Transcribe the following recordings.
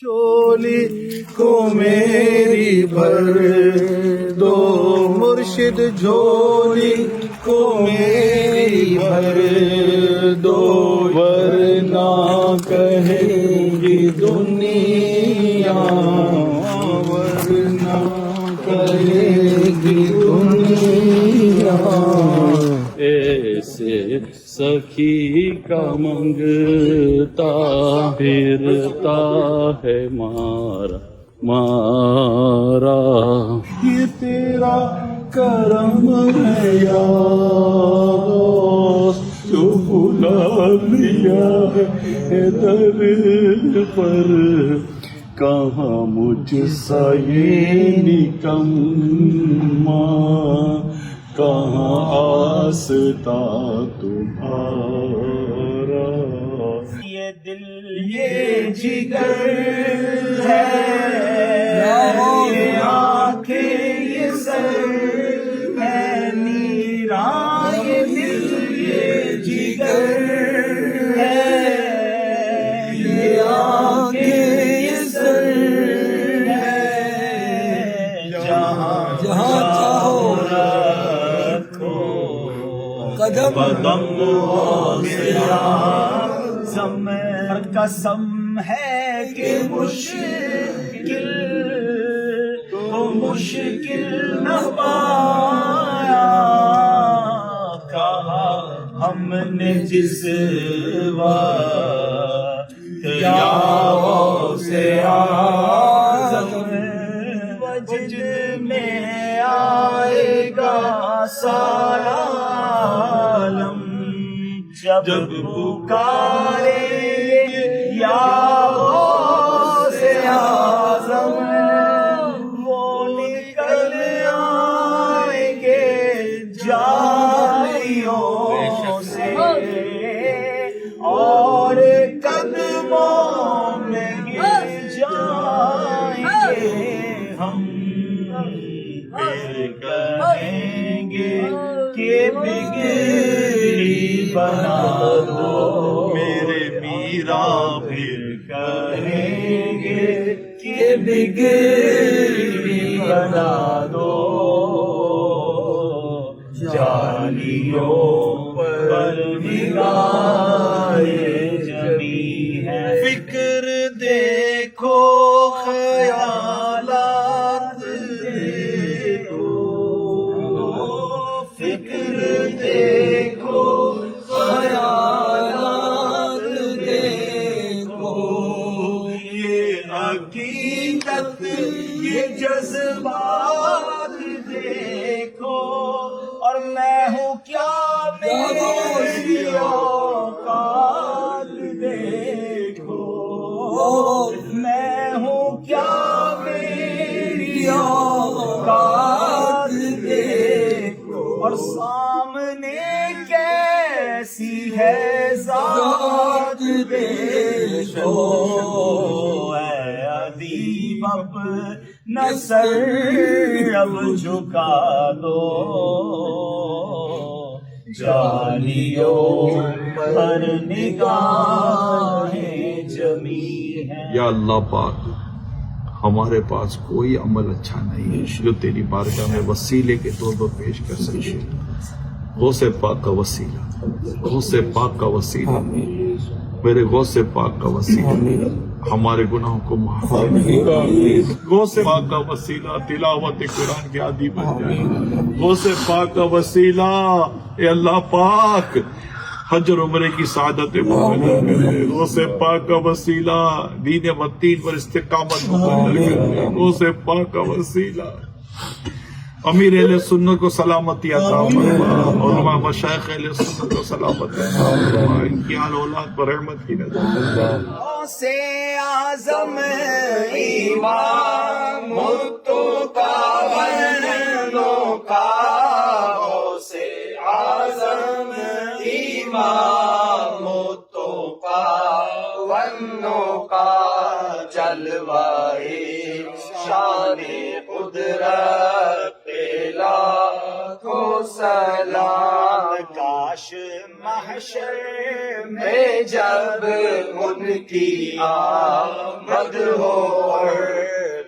چولی کو میری بھر دو مرشد، جھولی کو میری بھر دو، ورنہ کہے گی دنیا، ورنہ کہے گی دنیا، ایسے سخی کا منگتا پھرتا ہے مارا مارا، یہ تیرا کرم ہے یا دوست، تو بلا لیا ہے در پر، کہاں مجھ سا یہ نکما، کہاں آستا تمہارا، یہ دل یہ جگر ہے، یہ آنکھیں یہ سر ہے نیرا، یہ دل یہ جگر ہے، یہ آنکھیں یہ سر ہے، جہاں چاہو قدم پر قسم ہے کہ مشکل تو مشکل نہ پایا، کہا ہم نے جس وقت یا سے آزم وجد میں آئے گا سارا عالم، جب پکارے یا غوث اعظم، وہ نکل آئیں گے جالیوں سے اور قدموں میں گر جائیں گے ہم، پھر کہیں گے کہ بگڑی بنا دو میرے میرا، پھر کہیں گے کہ بگڑی بنا دو، جالیوں پر نگاہ جمی ہے، فکر دیکھو خیالات دیکھو، فکر دیکھو خیالات دیکھو، یہ حقیقت یہ جذبات دیکھو، اور میں ہوں کیا میری اوقات دیکھو، میں ہوں کیا میری اوقات دیکھو، اور سامنے کیسی ہے ذات دیکھو، اے ادیب اپنا سر اب جھکا دو، جالیوں پر نگاہیں جمی ہیں۔ یا اللہ پاک، ہمارے پاس کوئی عمل اچھا نہیں ہے جو تیری بارگاہ میں وسیلے کے طور پر پیش کر سکے، غوث پاک کا وسیلہ، غوث پاک کا وسیلہ، میرے غوث پاک کا وسیلہ ہمارے گناہوں کو معاف کرے، غوث پاک کا وسیلہ تلاوت قرآن کے عادی بن جائے، غوث پاک کا وسیلہ اے اللہ پاک حج اور عمرے کی سعادت مقدر کرے، غوث پاک کا وسیلہ دین متین پر استقامت مقدر کرے، غوث پاک کا وسیلہ امیر اہل سنت کو سلامتی عطا فرما، علماء مشائخ اہل سنت کو سلامتی عطا فرما، ان کی آل اولاد پر رحمت کی نظر۔ غوث اعظم امام متوں کا ورنوں کا، غوث اعظم امام متوں کا ورنوں کا، جلوائے شان قدرت لاکھوں سلام کاش محشر میں جب ان کی آمد ہو اور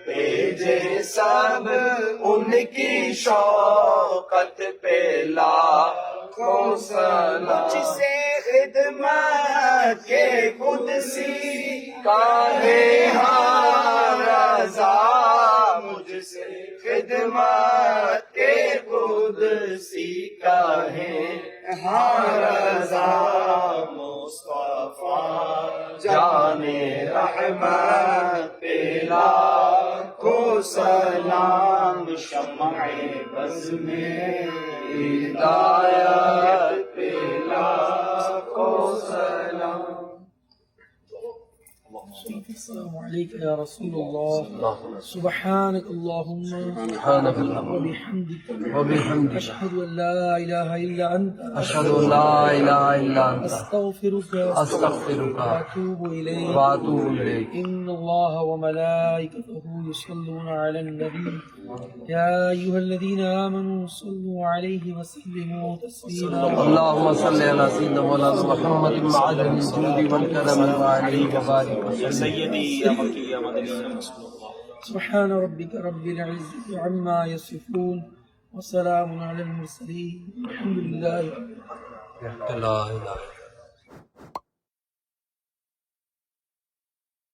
بھیجے سب ان کی شوقت پہ لاکھوں سلام مجھ سے خدمت کے قدسی کا ہے ہاں رضا مجھ سے خدمت کے قدسی کا ہے ہاں رضا مصطفیٰ جان رحمت پہ لاکھوں سلام شمع بز میں ہدایت پہ لاکھوں سلام السلام عليك يا رسول الله سبحانك اللهم وبحمدك أشهد أن لا إله إلا أنت أشهد أن لا إله إلا أنت أستغفرك وأتوب إليك إن الله وملائكته يصلون على النبي يا أيها الذين آمنوا صلوا عليه وسلموا تسليما اللهم صل على سيدنا مولانا محمد معدن الجود والكرم وعليه وبارك يا سيدي يا مكي يا مدني يا رسول الله. سبحان ربك رب العزة عما يصفون وسلام على المرسلين الحمد لله لا إله